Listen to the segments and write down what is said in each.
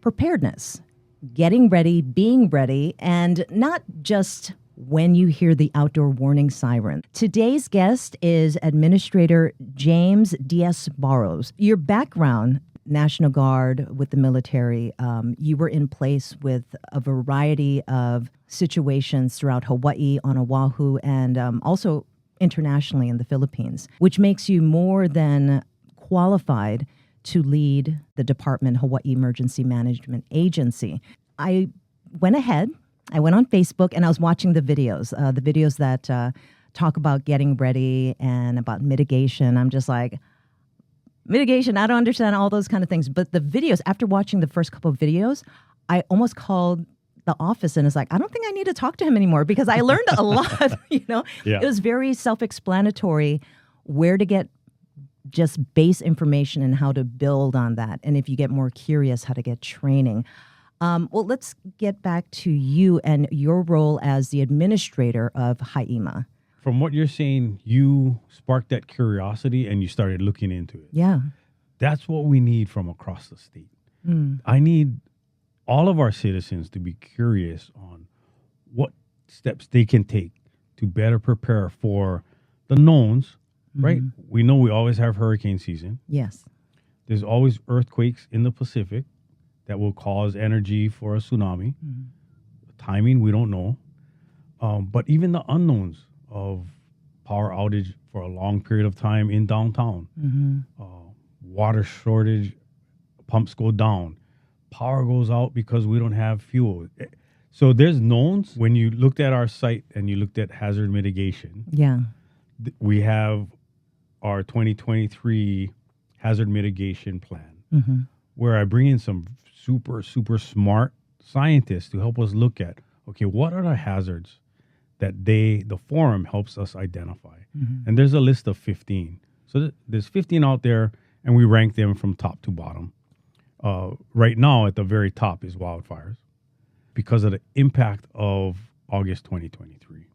preparedness, getting ready, being ready, and not just when you hear the outdoor warning siren. Today's guest is Administrator James DS Barros. Your background, National Guard with the military, you were in place with a variety of situations throughout Hawaii, on Oahu, and also internationally in the Philippines, which makes you more than qualified to lead the Department Hawaii Emergency Management Agency. I went on Facebook and I was watching the videos that talk about getting ready and about mitigation. I'm just like, mitigation, I don't understand all those kind of things. But the videos, after watching the first couple of videos, I almost called the office and it's like, I don't think I need to talk to him anymore because I learned a lot, Yeah. It was very self-explanatory where to get just base information and how to build on that. And if you get more curious, how to get training. Well, let's get back to you and your role as the administrator of HI-EMA. From what you're saying, you sparked that curiosity and you started looking into it. Yeah. That's what we need from across the state. I need all of our citizens to be curious on what steps they can take to better prepare for the knowns, right? We know we always have hurricane season. Yes. There's always earthquakes in the Pacific that will cause energy for a tsunami. The timing, we don't know. But even the unknowns of power outage for a long period of time in downtown, water shortage, pumps go down, power goes out because we don't have fuel. So there's knowns. When you looked at our site and you looked at hazard mitigation, we have our 2023 hazard mitigation plan, where I bring in some super smart scientists to help us look at, okay, what are the hazards that the forum helps us identify? And there's a list of 15. So there's 15 out there, and we rank them from top to bottom. Right now, at the very top is wildfires because of the impact of August 2023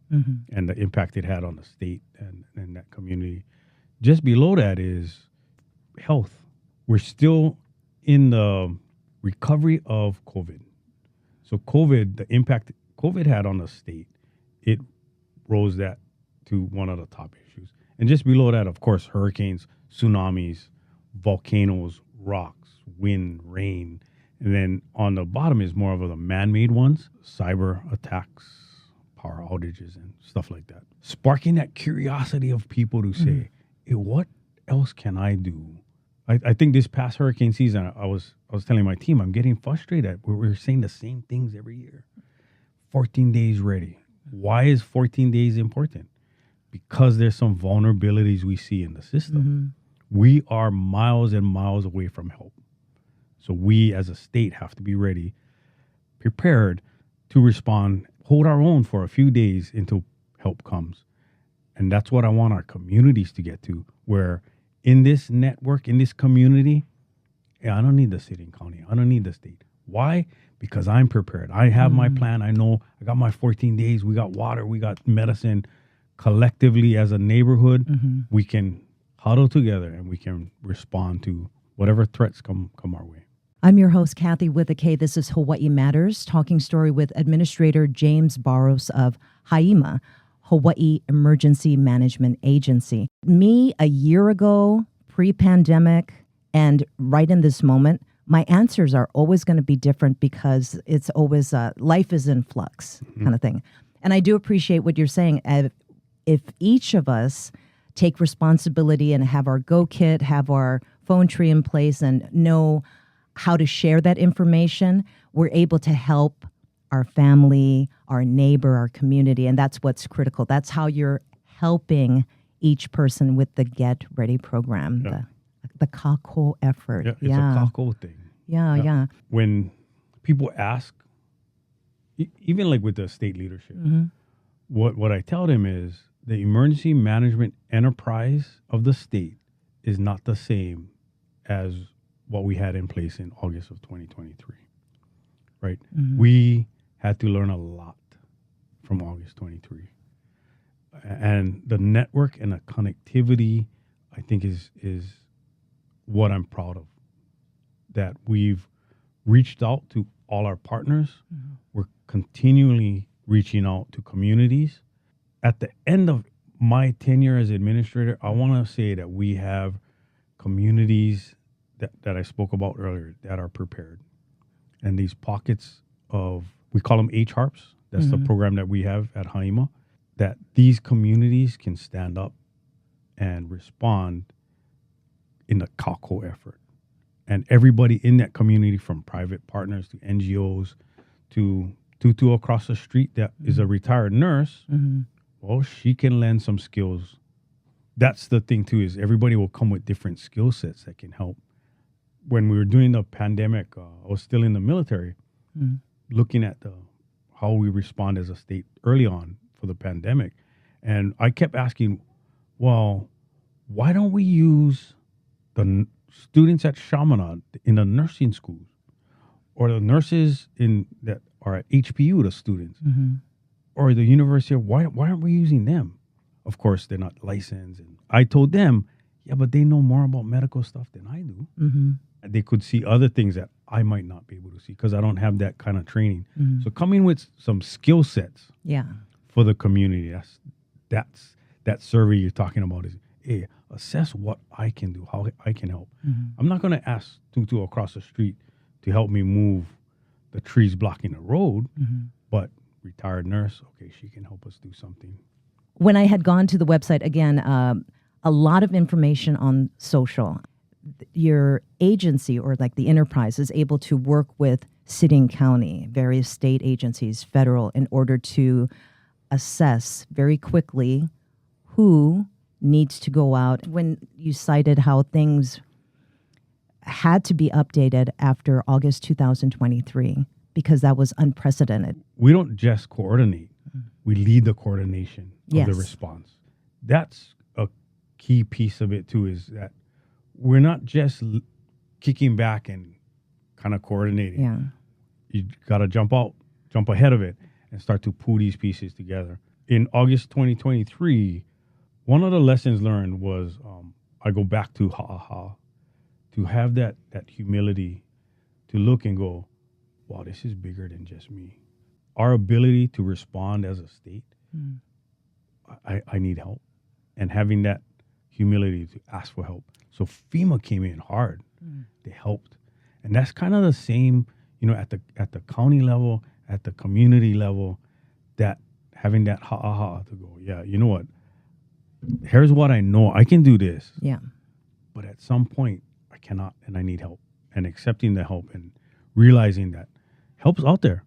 and the impact it had on the state and that community. Just below that is health. We're still in the recovery of COVID. So COVID, the impact COVID had on the state, it rose that to one of the top issues. And just below that, of course, hurricanes, tsunamis, volcanoes, rocks, wind, rain. And then on the bottom is more of the man-made ones, cyber attacks, power outages, and stuff like that. Sparking that curiosity of people to say, hey, what else can I do? I think this past hurricane season, I was telling my team, I'm getting frustrated. We're saying the same things every year. 14 days ready. Why is 14 days important? Because there's some vulnerabilities we see in the system. We are miles and miles away from help. So we as a state have to be ready, prepared to respond, hold our own for a few days until help comes. And that's what I want our communities to get to, where in this network, in this community, I don't need the city and county. I don't need the state. Why? Because I'm prepared. I have my plan. I know I got my 14 days. We got water. We got medicine. Collectively as a neighborhood, we can huddle together and we can respond to whatever threats come our way. I'm your host, Kathy with a K. This is Hawaii Matters, talking story with Administrator James Barros of HI-EMA, Hawaii Emergency Management Agency. Me, a year ago, pre-pandemic, and right in this moment, my answers are always going to be different because it's always life is in flux kind of thing. And I do appreciate what you're saying. If each of us take responsibility and have our go kit, have our phone tree in place and know how to share that information, we're able to help our family, our neighbor, our community. And that's what's critical. That's how you're helping each person with the Get Ready program, the Kakou effort. It's a Kakou thing. Yeah. When people ask, even like with the state leadership, what I tell them is the emergency management enterprise of the state is not the same as what we had in place in August of 2023, right? We had to learn a lot from August 23. And the network and the connectivity, I think, is what I'm proud of. That we've reached out to all our partners. We're continually reaching out to communities. At the end of my tenure as administrator, I want to say that we have communities that I spoke about earlier that are prepared. And these pockets of, we call them HHARPs. That's the program that we have at HI-EMA, that these communities can stand up and respond in the Kakou effort. And everybody in that community, from private partners to NGOs to Tutu across the street that is a retired nurse, well, she can lend some skills. That's the thing too, is everybody will come with different skill sets that can help. When we were doing the pandemic, I was still in the military, looking at how we respond as a state early on for the pandemic. And I kept asking, well, why don't we use the students at Chaminade in the nursing schools, or the nurses that are at HPU, the students, or the University of, why aren't we using them? Of course, they're not licensed. And I told them, yeah, but they know more about medical stuff than I do. They could see other things that I might not be able to see because I don't have that kind of training. So coming with some skill sets for the community, that's that survey you're talking about is, hey, assess what I can do, how I can help. I'm not going to ask Tutu across the street to help me move the trees blocking the road, but retired nurse, okay, she can help us do something. When I had gone to the website, again, a lot of information on social. Your agency, or like the enterprise, is able to work with city and county, various state agencies, federal, in order to assess very quickly who needs to go out. When you cited how things had to be updated after August 2023, because that was unprecedented. We don't just coordinate. We lead the coordination of the response. That's a key piece of it too, is that we're not just kicking back and kind of coordinating. You got to jump ahead of it and start to pull these pieces together. In August 2023, one of the lessons learned was I go back to Ha'aha, to have that humility to look and go, wow, this is bigger than just me. Our ability to respond as a state, I need help. And having that humility to ask for help. So FEMA came in hard. They helped. And that's kind of the same, at the county level, at the community level, that having that ha-ha to go, yeah, you know what? Here's what I know. I can do this. Yeah. But at some point, I cannot, and I need help. And accepting the help and realizing that help's out there.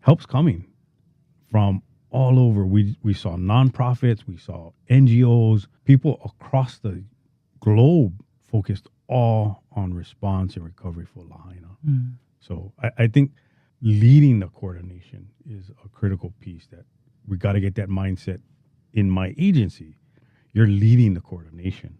Help's coming from all over. We saw nonprofits, we saw NGOs, people across the globe focused all on response and recovery for Lahaina. So I think leading the coordination is a critical piece, that we got to get that mindset in my agency. You're leading the coordination.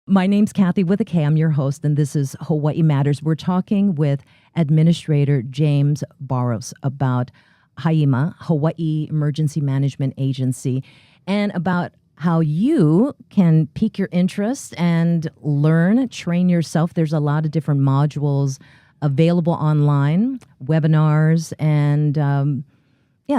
My name's Kathy with a K. I'm your host, and this is Hawaii Matters. We're talking with Administrator James Barros about HI-EMA, Hawaii Emergency Management Agency, and about how you can pique your interest and learn, train yourself. There's a lot of different modules available online, webinars, and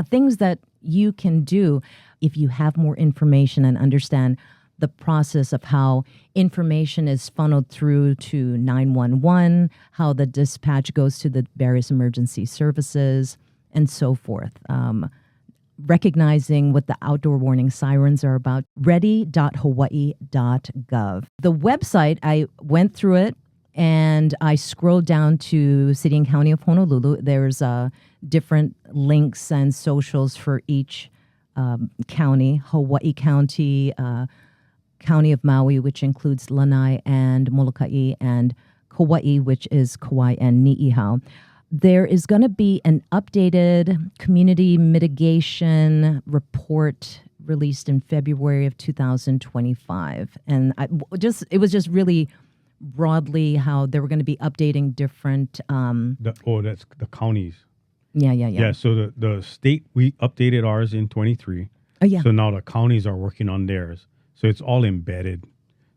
things that you can do if you have more information and understand the process of how information is funneled through to 911, how the dispatch goes to the various emergency services, and so forth. Recognizing what the outdoor warning sirens are about, ready.hawaii.gov. The website, I went through it and I scrolled down to City and County of Honolulu. There's different links and socials for each county. Hawaii County, County of Maui, which includes Lanai and Molokai, and Kauai, which is Kauai and Niihau. There is going to be an updated community mitigation report released in February of 2025. And it was just really broadly how they were going to be updating different... that's the counties. Yeah. Yeah, so the state, we updated ours in 23. Oh, yeah. So now the counties are working on theirs. So it's all embedded.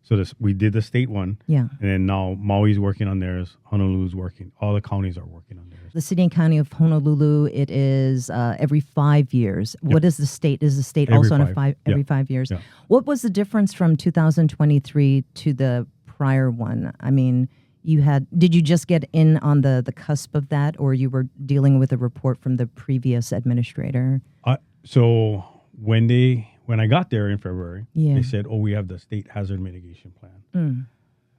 So we did the state one. Yeah. And then now Maui's working on theirs. Honolulu's working. All the counties are working on theirs. The city and county of Honolulu, it is every 5 years. Yep. What is the state? Is the state every also five. every 5 years? Yeah. What was the difference from 2023 to the prior one? I mean, did you just get in on the cusp of that, or you were dealing with a report from the previous administrator? So when I got there in February, Yeah. they said, we have the state hazard mitigation plan.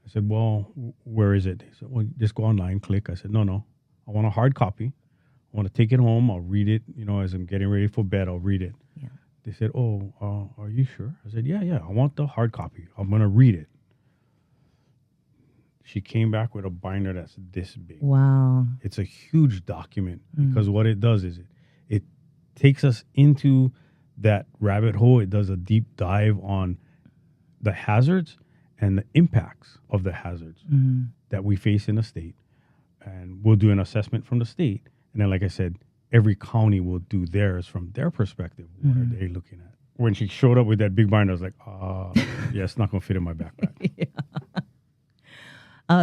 I said, well, where is it? They said, well, just go online, click. I said, no, I want a hard copy. I want to take it home. I'll read it, as I'm getting ready for bed, I'll read it. Yeah. They said, are you sure? I said, yeah, I want the hard copy. I'm going to read it. She came back with a binder that's this big. Wow. It's a huge document because what it does is it takes us into that rabbit hole. It does a deep dive on the hazards and the impacts of the hazards that we face in the state. And we'll do an assessment from the state. And then, like I said, every county will do theirs from their perspective. What are they looking at? When she showed up with that big binder, I was like, yeah, it's not going to fit in my backpack.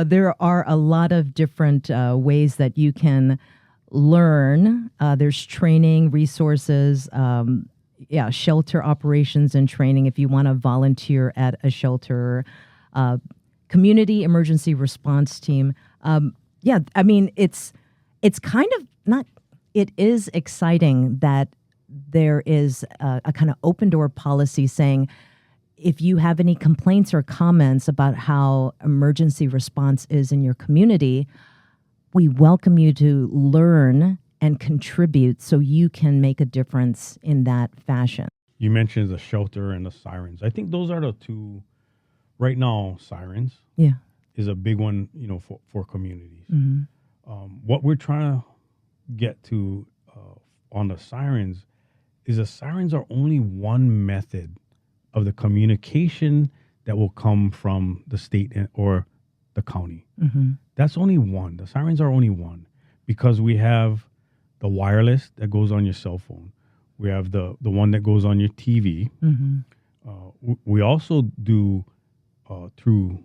There are a lot of different ways that you can learn. There's training, resources, shelter operations and training if you want to volunteer at a shelter, community emergency response team. I mean, it's kind of not, it is exciting that there is a kind of open door policy saying, if you have any complaints or comments about how emergency response is in your community, we welcome you to learn and contribute so you can make a difference in that fashion. You mentioned the shelter and the sirens. I think those are the two right now. Sirens is a big one, for communities. What we're trying to get to on the sirens is the sirens are only one method of the communication that will come from the state or the county. That's only one. The sirens are only one because we have the wireless that goes on your cell phone. We have the one that goes on your TV. We also do through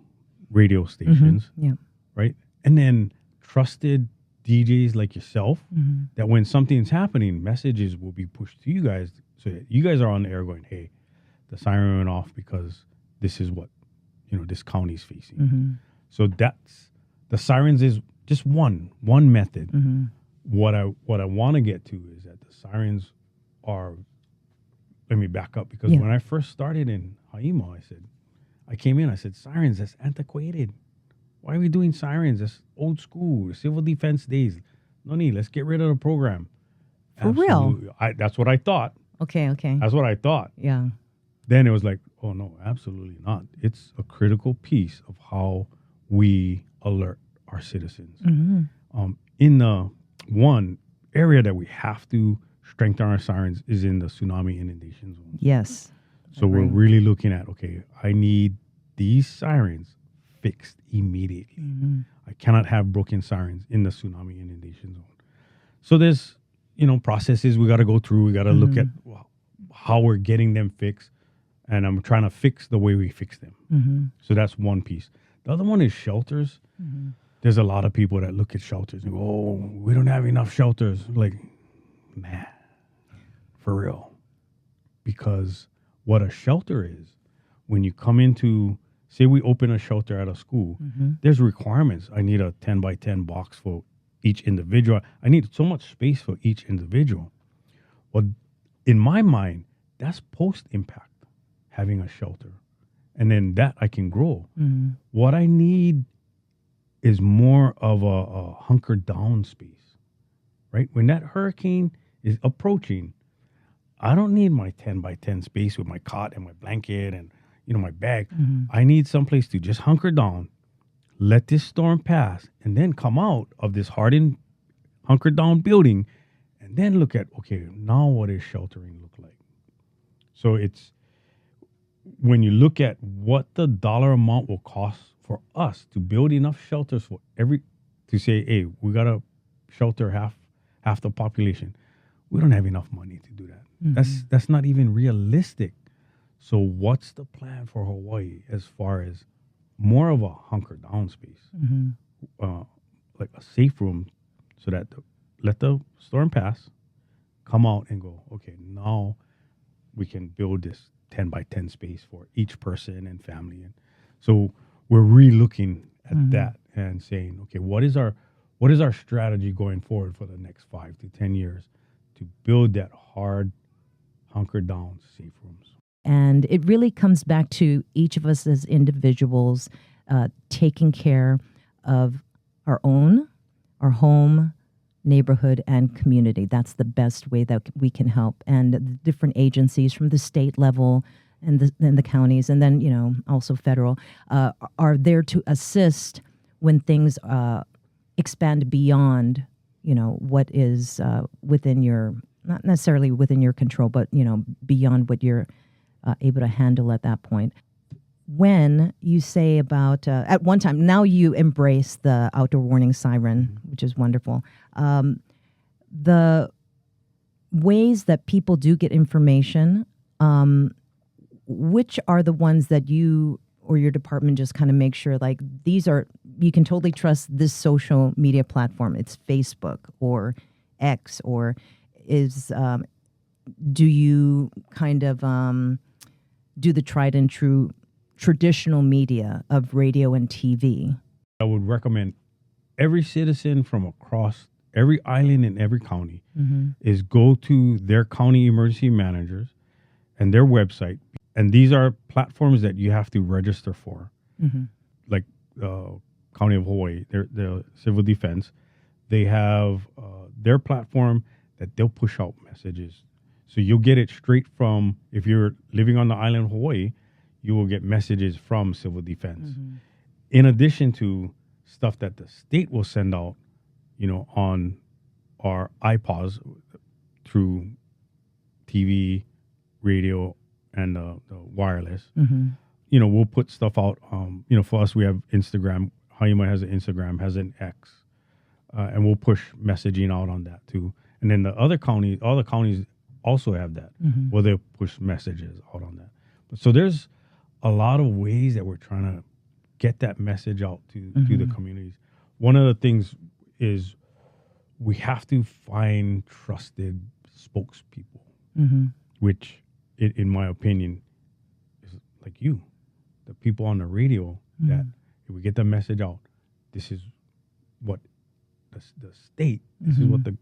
radio stations, right? And then trusted DJs like yourself that when something's happening, messages will be pushed to you guys so that you guys are on the air going, hey, the siren went off because this is what, this county's facing. So that's, the sirens is just one method. What I want to get to is that the sirens are, let me back up because when I first started in HI-EMA, I came in, I said, sirens, that's antiquated. Why are we doing sirens? That's old school, civil defense days. No need, let's get rid of the program. For real? That's what I thought. Okay. That's what I thought. Yeah. Then it was like, oh no, absolutely not. It's a critical piece of how we alert our citizens. In the one area that we have to strengthen our sirens is in the tsunami inundation zone. Yes. So we're really looking at, okay, I need these sirens fixed immediately. I cannot have broken sirens in the tsunami inundation zone. So there's, processes we got to go through. We got to look at how we're getting them fixed. And I'm trying to fix the way we fix them. So that's one piece. The other one is shelters. There's a lot of people that look at shelters and go, oh, we don't have enough shelters. Like, man, for real. Because what a shelter is, when you come into, say we open a shelter at a school, there's requirements. I need a 10 by 10 box for each individual. I need so much space for each individual. Well, in my mind, that's post-impact, having a shelter. And then that I can grow. What I need is more of a hunker-down space, right? When that hurricane is approaching, I don't need my 10 by 10 space with my cot and my blanket and, my bag. I need someplace to just hunker down, let this storm pass, and then come out of this hardened hunker-down building and then look at, okay, now what does sheltering look like? So it's, when you look at what the dollar amount will cost for us to build enough shelters for to say, hey, we got to shelter half the population. We don't have enough money to do that. That's not even realistic. So what's the plan for Hawaii as far as more of a hunker-down space, like a safe room, so that let the storm pass, come out and go, okay, now we can build this 10 by 10 space for each person and family. And so we're re-looking at that and saying, okay, what is our strategy going forward for the next 5 to 10 years to build that hard hunker-down safe rooms? And it really comes back to each of us as individuals taking care of our home, neighborhood, and community. That's the best way that we can help. And the different agencies from the state level and the counties, and then, also federal, are there to assist when things expand beyond, what is within your, not necessarily within your control, but, beyond what you're able to handle at that point. When you say about, at one time, now you embrace the outdoor warning siren, which is wonderful. The ways that people do get information, which are the ones that you or your department just kind of make sure, like, you can totally trust this social media platform. It's Facebook or X, or do you kind of do the tried and true traditional media of radio and TV? I would recommend every citizen from across every island in every county is go to their county emergency managers and their website. And these are platforms that you have to register for, like County of Hawaii, the Civil Defense. They have their platform that they'll push out messages. So you'll get it straight from, if you're living on the island of Hawaii, you will get messages from Civil Defense. In addition to stuff that the state will send out, on our iPods through TV, radio, and the wireless. We'll put stuff out. For us, we have Instagram. HI-EMA has an Instagram, has an X, and we'll push messaging out on that too. And then all the counties also have that, where they'll push messages out on that. So there's a lot of ways that we're trying to get that message out to the communities. One of the things is we have to find trusted spokespeople, which, in my opinion, is like you, the people on the radio, that if we get the message out, this is what the state, this is what the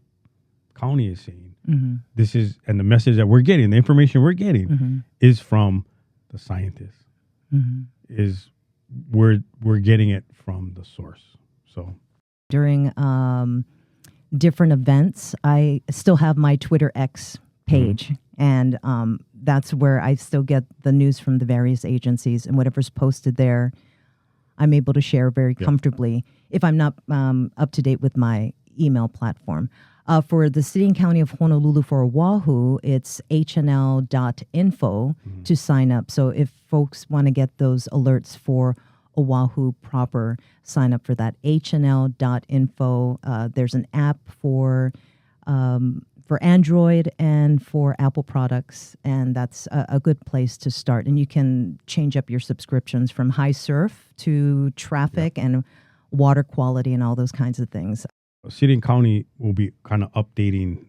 county is saying. This is, and the message that we're getting, the information we're getting is from the scientists. Is we're getting it from the source. So during different events, I still have my Twitter X page, and that's where I still get the news from the various agencies, and whatever's posted there, I'm able to share very comfortably if I'm not up to date with my email platform. For the city and county of Honolulu for Oahu, it's hnl.info to sign up. So if folks want to get those alerts for Oahu proper, sign up for that. hnl.info. There's an app for Android and for Apple products, and that's a good place to start. And you can change up your subscriptions from high surf to traffic and water quality and all those kinds of things. City and county will be kind of updating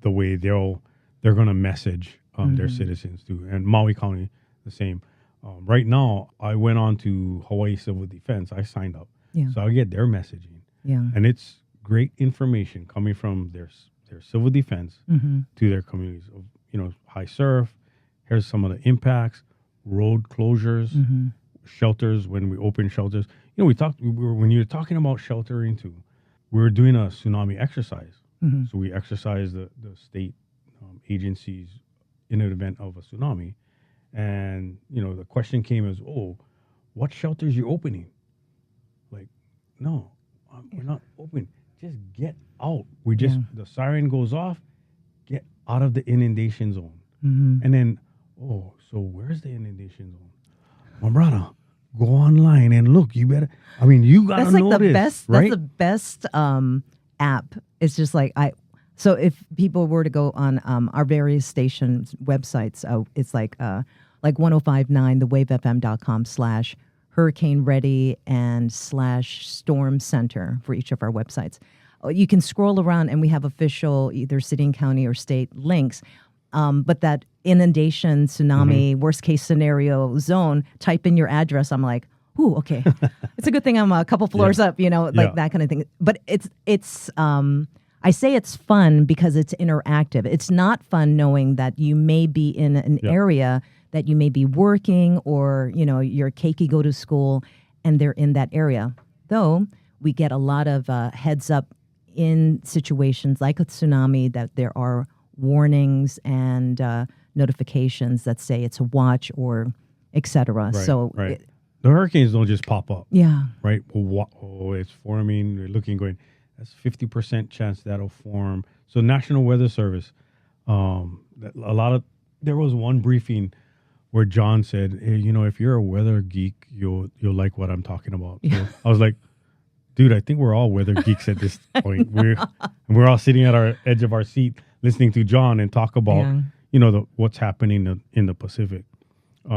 the way they're going to message their citizens too, and Maui County the same. Right now, I went on to Hawaii Civil Defense. I signed up, so I get their messaging, and it's great information coming from their civil defense to their communities. High surf. Here's some of the impacts, road closures, shelters. When we open shelters, when you're talking about sheltering too. We were doing a tsunami exercise. So we exercised the state agencies in an event of a tsunami. And, the question came as, what shelters you opening? Like, no, we're not open. Just get out. The siren goes off, get out of the inundation zone. And then, so where's the inundation zone? My brother, go online and look. You better. You gotta know the this, best. right? That's the best app. It's just like So if people were to go on our various stations' websites, it's like like 1059, thewavefm.com/hurricane ready and /storm center for each of our websites. You can scroll around and we have official either city and county or state links. But that inundation, tsunami, worst case scenario zone, type in your address. I'm like, ooh, okay. It's a good thing I'm a couple floors up, like that kind of thing. But it's I say it's fun because it's interactive. It's not fun knowing that you may be in an area that you may be working or, your keiki go to school and they're in that area. Though we get a lot of heads up in situations like a tsunami that there are warnings and notifications that say it's a watch or et cetera. Right, so right. The hurricanes don't just pop up. Yeah. Right? It's forming. They're looking, going, that's 50% chance that'll form. So National Weather Service, there was one briefing where John said, hey, if you're a weather geek, you'll like what I'm talking about. So I was like, dude, I think we're all weather geeks at this point. We're all sitting at our edge of our seat listening to John and talk about, what's happening in the Pacific.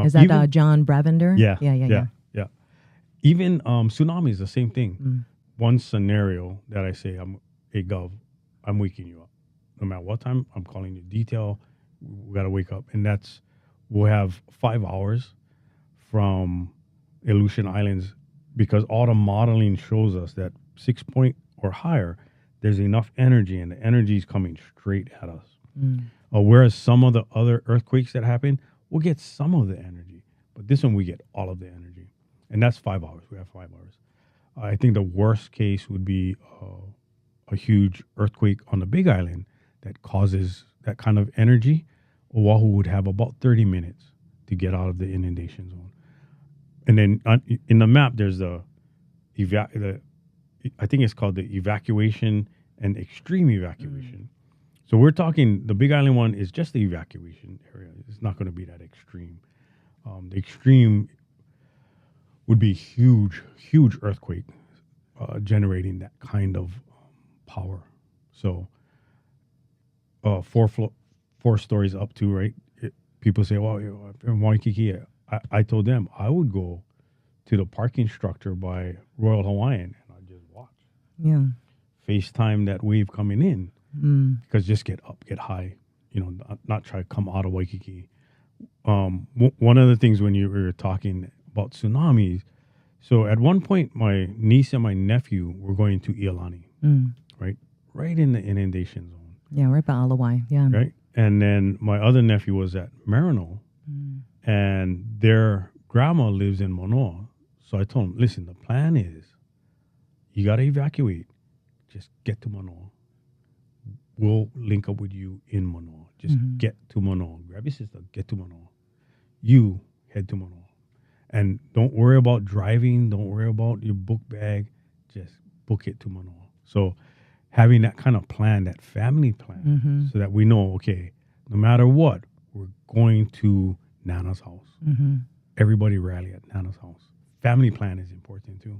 Is that John Bravender? Yeah. Even tsunami is the same thing. One scenario that I say, hey, Gov, I'm waking you up. No matter what time, I'm calling you detail. We got to wake up. And we'll have 5 hours from Aleutian Islands because all the modeling shows us that 6 point or higher, there's enough energy and the energy is coming straight at us. Whereas some of the other earthquakes that happen, we'll get some of the energy, but this one we get all of the energy. And that's 5 hours. We have 5 hours. I think the worst case would be a huge earthquake on the Big Island that causes that kind of energy. Oahu would have about 30 minutes to get out of the inundation zone. And then in the map, there's I think it's called the evacuation and extreme evacuation. So we're talking, the Big Island one is just the evacuation area. It's not going to be that extreme. The extreme would be huge earthquake generating that kind of power. So 4 stories up to, right? People say, well, in Waikiki, I told them I would go to the parking structure by Royal Hawaiian and I'd just watch. Yeah. FaceTime that wave coming in. Because just get up, get high, not try to come out of Waikiki. One of the things when you were talking about tsunamis, so at one point my niece and my nephew were going to Iolani, right in the inundation zone. Yeah, right by Alawai, yeah. Right? And then my other nephew was at Marino, and their grandma lives in Manoa. So I told him, listen, the plan is you got to evacuate. Just get to Manoa. We'll link up with you in Manoa. Just get to Manoa. Grab your sister, get to Manoa. You head to Manoa. And don't worry about driving. Don't worry about your book bag. Just book it to Manoa. So having that kind of plan, that family plan, so that we know, okay, no matter what, we're going to Nana's house. Everybody rally at Nana's house. Family plan is important too.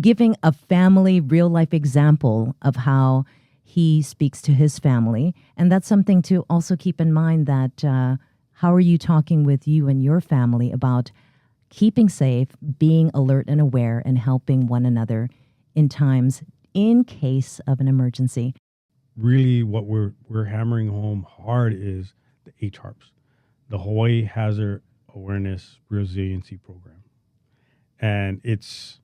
Giving a family real life example of how he speaks to his family. And that's something to also keep in mind that how are you talking with you and your family about keeping safe, being alert and aware, and helping one another in times in case of an emergency. Really what we're hammering home hard is the HHARPs, the Hawaii Hazard Awareness Resiliency Program. And it's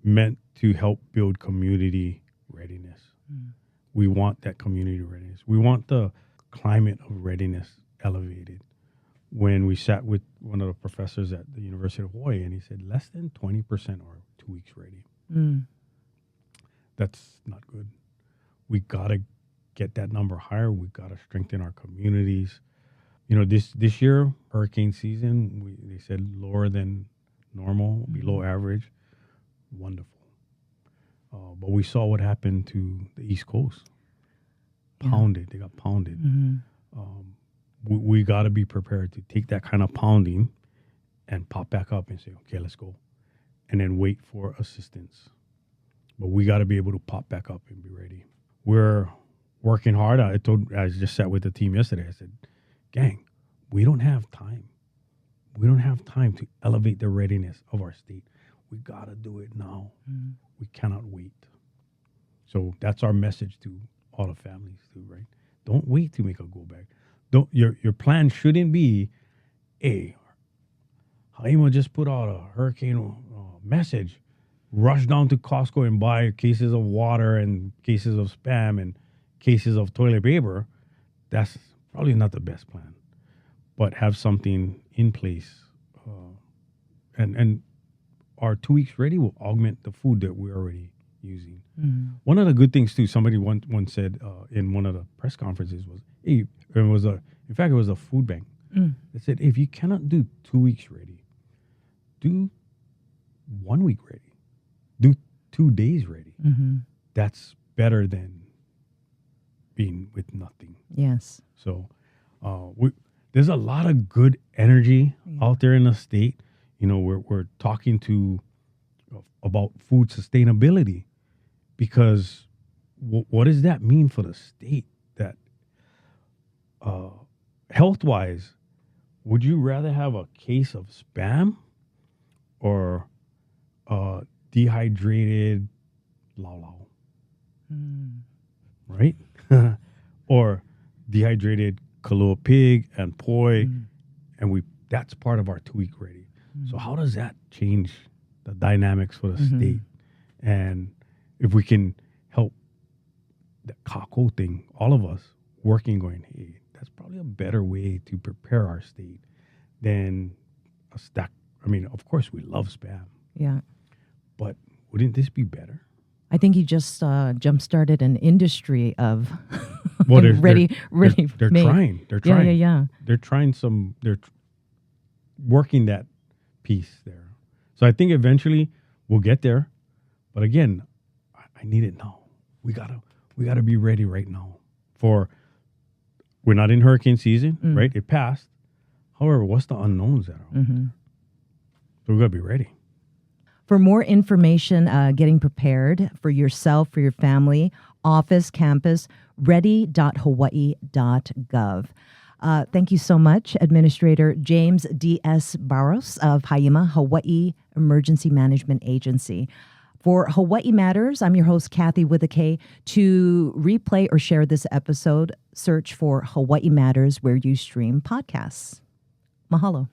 meant to help build community readiness. We want that community readiness. We want the climate of readiness elevated. When we sat with one of the professors at the University of Hawaii, and he said less than 20% are 2 weeks ready. That's not good. We got to get that number higher. We got to strengthen our communities. This year, hurricane season, they said lower than normal, below average. Wonderful. But we saw what happened to the East Coast. Pounded. They got pounded. We got to be prepared to take that kind of pounding and pop back up and say, okay, let's go. And then wait for assistance. But we got to be able to pop back up and be ready. We're working hard. I just sat with the team yesterday. I said, gang, we don't have time. We don't have time to elevate the readiness of our state. We got to do it now. We cannot wait. So that's our message to all the families too, right? Don't wait to make a go bag. Don't your plan shouldn't be, hey, HI-EMA just put out a hurricane message. Rush down to Costco and buy cases of water and cases of Spam and cases of toilet paper. That's probably not the best plan. But have something in place, and our 2 weeks ready will augment the food that we're already using. One of the good things too, somebody once said in one of the press conferences was, hey, it was a food bank. They said, if you cannot do 2 weeks ready, do 1 week ready, do 2 days ready. That's better than being with nothing. Yes. So there's a lot of good energy out there in the state. You know, we're talking about food sustainability, because what does that mean for the state? That health-wise, would you rather have a case of Spam or dehydrated lau, right? Or dehydrated kalua pig and poi, and that's part of our 2 week ready. So how does that change the dynamics for the state? And if we can help the Kakou thing, all of us working, going, hey, that's probably a better way to prepare our state than a stack. I mean, of course, we love Spam. Yeah. But wouldn't this be better? I think you just jump-started an industry of well, ready. They're trying. They're trying. Yeah. They're trying they're working that piece there. So I think eventually we'll get there. But again, I need it now. We gotta be ready right now. We're not in hurricane season, right? It passed. However, what's the unknowns that are? So we gotta be ready. For more information, getting prepared for yourself, for your family, office, campus, ready.hawaii.gov. Thank you so much, Administrator James DS Barros of HI-EMA, Hawaii Emergency Management Agency. For Hawaii Matters, I'm your host, Kathy with a K. To replay or share this episode, search for Hawaii Matters where you stream podcasts. Mahalo.